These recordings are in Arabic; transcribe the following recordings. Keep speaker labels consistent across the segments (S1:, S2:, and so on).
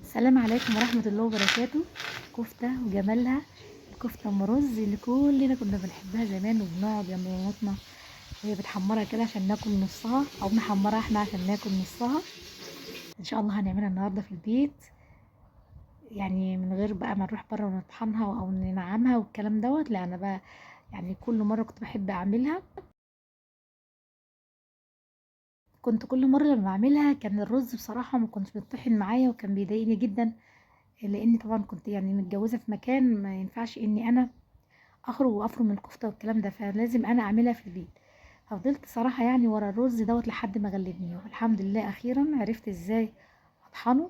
S1: السلام عليكم ورحمة الله وبركاته. كفتة وجمالها، الكفتة ام رز اللي كلنا كنا بنحبها زمان وبنقعد جنب مامتنا وهي بتحمرها كده عشان ناكل نصها، او نحمرها احنا عشان ناكل نصها. ان شاء الله هنعملها النهارده في البيت، يعني من غير بقى ما نروح بره ونطحنها او ننعمها والكلام دوت. لا انا بقى يعني كل مرة كنت بحب اعملها. كنت كل مرة لما بعملها كان الرز بصراحة ما كنتش بيطحن معايا وكان بيضايقني جدا، لاني طبعا كنت يعني متجوزة في مكان ما ينفعش اني انا اخرج وافرم الكفته والكلام ده، فلازم انا اعملها في البيت. ففضلت صراحه يعني ورا الرز دوت لحد ما غلبني، والحمد لله اخيرا عرفت ازاي اطحنه.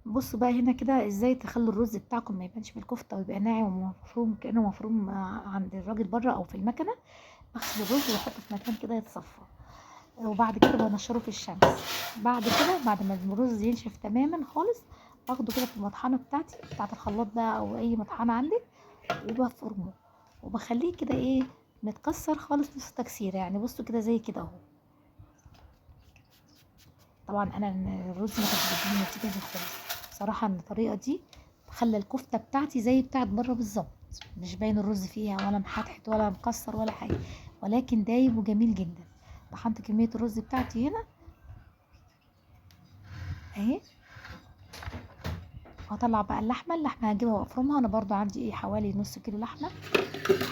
S1: بصوا بقى هنا كده ازاي تخلوا الرز بتاعكم ما يبانش في الكفته ويبقى ناعم ومفروم كانه مفروم عند الراجل بره او في المكنه. بغسل الرز واحطه في مكان كده يتصفى، وبعد كده بنشره في الشمس. بعد كده بعد ما الرز ينشف تماما خالص، باخده كده في المطحنه بتاعتي بتاعت الخلاط بقى او اي مطحنه عندك، وبفرمه وبخليه كده ايه متكسر خالص نص تكسيره. يعني بصوا كده زي كده اهو. طبعا انا الرز ما كانش بيديني النتيجه دي خالص بصراحه. ان الطريقه دي خلى الكفته بتاعتي زي بتاعت بره بالظبط، مش باين الرز فيها ولا محتحت ولا مكسر ولا حاجه، ولكن دايب وجميل جدا. طحنت كميه الرز بتاعتي هنا اهي. وهطلع بقى اللحمه هجيبها وافرمها. انا برضو عندي ايه حوالي نص كيلو لحمه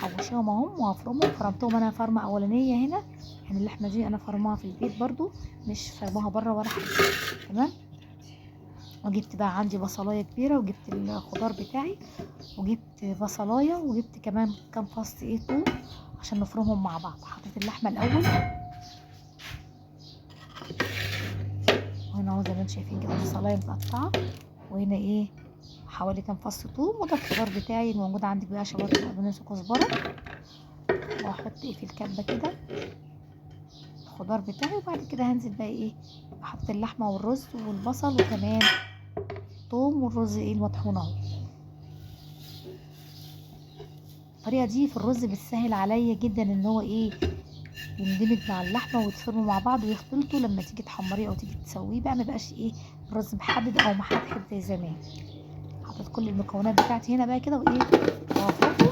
S1: حوشيهم اهم وهفرمهم. فرمتهم انا فرمه اولانيه هنا، يعني اللحمه دي انا فرماها في البيت برضو، مش فرماها بره ولا حاجه. تمام. وجبت بقى عندي بصلايه كبيره، وجبت الخضار بتاعي، وجبت بصلايه، وجبت كمان كام فص ايه توم عشان نفرمهم مع بعض. حطيت اللحمه الاول، وهنا اهو زي ما انتم شايفين كده بصلايه متقطعه، وهنا ايه حوالي كام فص توم، وده الخضار بتاعي الموجود عندك بقى شبت وبقدونس وكزبره. واحط ايه في الكبه كده الخضار بتاعي، وبعد كده هنزل بقى ايه احط اللحمه والرز والبصل وكمان توم والرز ايه المطحون اهو. الطريقه دي في الرز بتسهل عليا جدا ان هو ايه يندمج مع اللحمه ويتفرموا مع بعض ويختلطوا. لما تيجي تحمريه او تيجي تسويه بقى ما بقاش ايه الرز محدد او محدد زي زمان. حطيت كل المكونات بتاعتي هنا بقى كده وايه وافركه.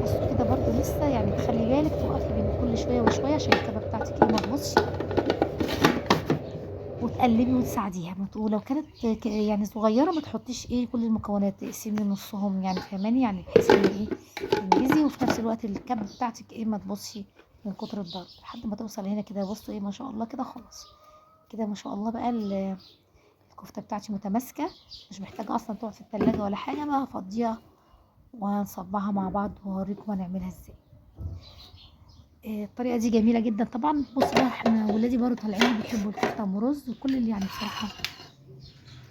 S1: بصوا كده برضو لسه يعني تخلي بالك توقفي بين كل شويه وشويه عشان الكبه بتاعتك ايه ما تبصش، وتقلبي وتساعديها. ولو كانت يعني صغيره ما تحطيش ايه كل المكونات، تقسمي نصهم يعني فاهماني، يعني بحيث ان ايه تنجزي وفي نفس الوقت الكبه بتاعتك ايه ما تبصش من كتر الضرب لحد ما توصل هنا كده. بصوا ايه ما شاء الله كده خلاص. كده ما شاء الله بقى الكفته بتاعتي متماسكه، مش محتاجه اصلا تقعد في التلاجة ولا حاجه. بقى هفضيها وهنصبعها مع بعض وهوريكم هنعملها ازاي. الطريقه دي جميله جدا طبعا. بصوا بقى احنا ولادي برضه طالعين بيحبوا الكفته ام رز، وكل اللي يعني بصراحه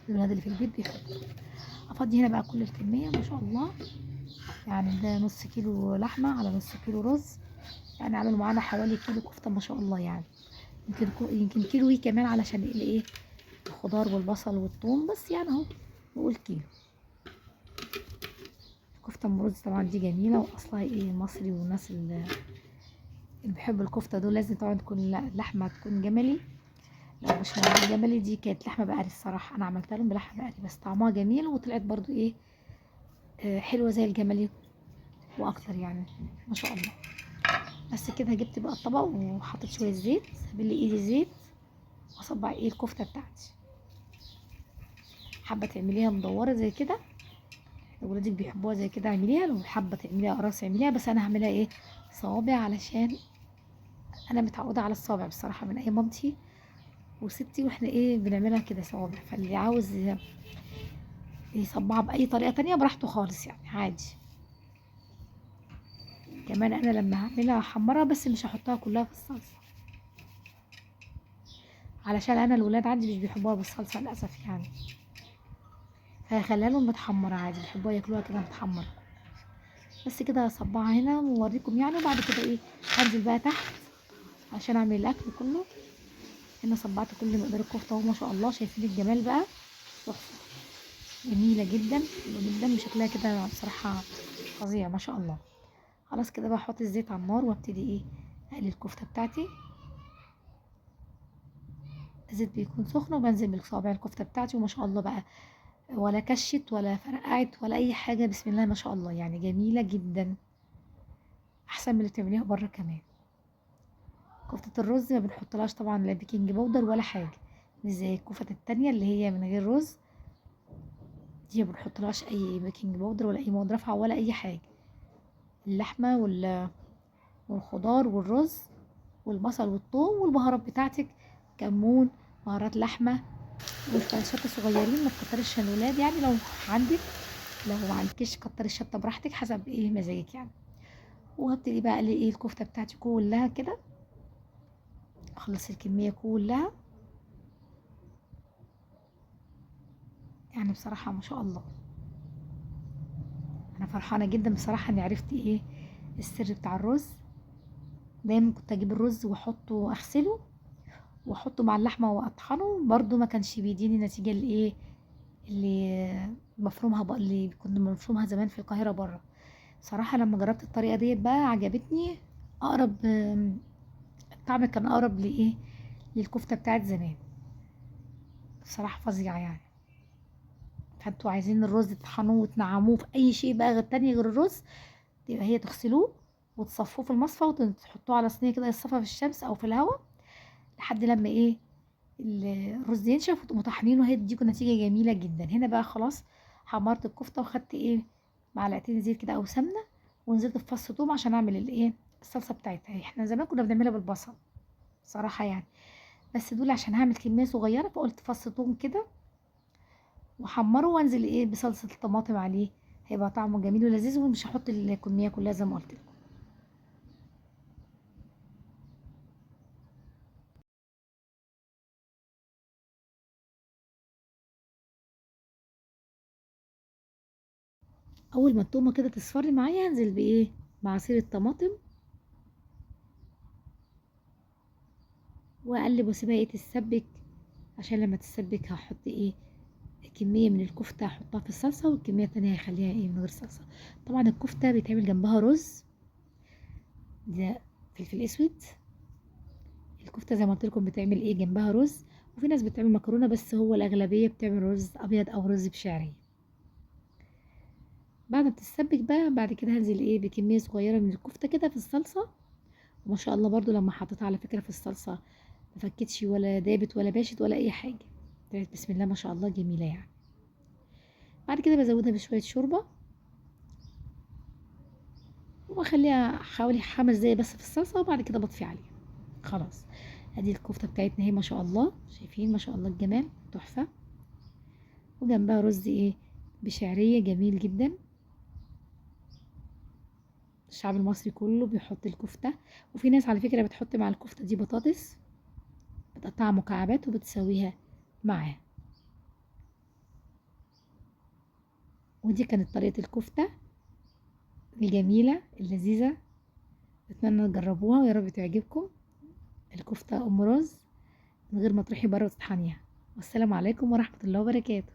S1: الولاد اللي في البيت بيحبوا. افضي هنا بقى كل الكميه ما شاء الله. يعني ده نص كيلو لحمه على نص كيلو رز، يعني عملوا معانا حوالي كيلو كفته ما شاء الله. يعني يمكن كيلو كمان علشان الايه الخضار والبصل والثوم، بس يعني اهو نقول كيلو. الكفته ام رز طبعا دي جميله واصلها ايه مصري، والناس اللي بيحبوا الكفته دول لازم طبعا تكون لحمه تكون جملي. لو مش موجود جملي دي كانت لحمه بقري الصراحه، انا عملتها لهم بلحمه بقري بس طعمها جميل وطلعت برضو ايه حلوه زي الجملي واكتر يعني ما شاء الله. بس كده جبت بقى الطبق وحطيت شويه زيت باللي ايدي زيت، واصبع ايه الكفته بتاعتي. حابه تعمليها مدوره زي كده لو ولادك بيحبوها زي كده اعمليها، لو حابه تعمليها قراص اعمليها، بس انا هعملها ايه صوابع علشان انا متعوده على الصوابع بصراحه من اي مامتي وستي، واحنا ايه بنعملها كده صوابع. فاللي عاوز يصبعها باي طريقه تانية براحته خالص يعني عادي. كمان انا لما هعملها هحمرها بس مش هحطها كلها في الصلصه، علشان انا الولاد عندي مش بيحبوها بالصلصه للاسف يعني، فهخليها لهم متحمره عادي بيحبوها ياكلوها كده متحمره. بس كده هصبعها هنا واوريكم يعني. وبعد كده ايه هنزل بقى تحت عشان اعمل الاكل كله. هنا صبعت كل مقدار الكفته اهو ما شاء الله. شايفين الجمال بقى تحفه جميله جدا حلوه جدا وشكلها كده بصراحه فظيع ما شاء الله. خلاص كده بقى احط الزيت على النار وابتدي ايه اقلي الكفته بتاعتي. الزيت بيكون سخن وبنزل بصوابع الكفتة بتاعتي، وما شاء الله بقى ولا كشت ولا فرقعت ولا اي حاجة، بسم الله ما شاء الله، يعني جميلة جدا، احسن من اللي بتعمليها بره كمان. كفتة الرز ما بنحطلهاش طبعا لا بيكنج باودر ولا حاجة، مش زي الكفتة التانية اللي هي من غير رز، دي ما بنحطلهاش اي بيكنج باودر ولا اي مواد رافعة ولا اي حاجة. اللحمة والخضار والرز والبصل والثوم والبهارات بتاعتك، كمون، بهارات لحمة، وشوية شطة صغيرين، ما تكتريش عشان الولاد يعني، لو عندك، لو ما عندكيش كتري الشطة براحتك حسب ايه مزاجك يعني. وهبتدي بقى اقلي ايه الكفتة بتاعتي كلها كده، اخلص الكمية كلها، يعني بصراحة ما شاء الله انا فرحانة جدا بصراحة اني عرفت ايه السر بتاع الرز. دايما كنت اجيب الرز واحطه اغسله واحطه مع اللحمة واطحنه، برضو ما كانش بيديني النتيجة اللي مفرومها بقى، اللي كنا بنفرمها زمان في القاهرة بره. صراحة لما جربت الطريقة ديت بقى عجبتني، اقرب الطعم كان اقرب لايه للكفتة بتاعت زمان، بصراحة فظيعة يعني. فانتوا عايزين الرز تطحنوه وتنعموه في اي شيء بقى غير تاني غير الرز، تبقى هي تغسلوه وتصفوه في المصفى وتحطوه على صينية كده يتصفى في الشمس او في الهواء لحد لما ايه الرز ينشف، وتقوموا طحنينه، هيديكوا نتيجة جميلة جدا. هنا بقى خلاص حمرت الكفتة وخدت ايه معلقتين زيت كده او سمنة، ونزلت في فص ثوم عشان اعمل الايه الصلصة بتاعتها. احنا زمان كنا بنعملها بالبصل صراحة يعني، بس دول عشان هعمل كمية صغيرة فقلت فص ثوم كده وحمره، وانزل ايه بصلصة الطماطم عليه، هيبقى طعمه جميل ولذيذ، ومش هحط الكمية كلها زي ما قلت لكم. اول ما التومة كده تصفر معايا هنزل بايه بعصير الطماطم، واقلب واسيبها ايه تتسبك، عشان لما تتسبك هحط ايه كمية من الكفتة هحطها في الصلصة، والكمية التانية هخليها ايه من غير صلصة. طبعا الكفتة بيتعمل جنبها رز، ده فلفل اسود. الكفتة زي ما قلت لكم بتعمل ايه جنبها رز، وفي ناس بتعمل مكرونة، بس هو الأغلبية بتعمل رز أبيض أو رز بشعرية. بعد ما بتتسبك بقى بعد كده هنزل ايه بكمية صغيرة من الكفتة كده في الصلصة، وما شاء الله برضو لما حطيتها على فكرة في الصلصة ما فكتش ولا دابت ولا باشت ولا أي حاجة، طلعت بسم الله ما شاء الله جميلة يعني. بعد كده بزودها بشوية شوربة واخليها حوالي 5 دقايق بس في الصلصة، وبعد كده بطفي عليها خلاص. ادي الكفتة بتاعتنا اهي ما شاء الله، شايفين ما شاء الله الجمال تحفة، وجنبها رز ايه بشعرية جميل جدا. الشعب المصري كله بيحط الكفتة، وفي ناس على فكرة بتحط مع الكفتة دي بطاطس، بتقطعها مكعبات وبتسويها معاه. ودي كانت طريقة الكفتة الجميلة اللذيذة، اتمنى تجربوها ويا رب تعجبكم. الكفتة ام رز من غير ما تروحي بره وتطحنيها. والسلام عليكم ورحمة الله وبركاته.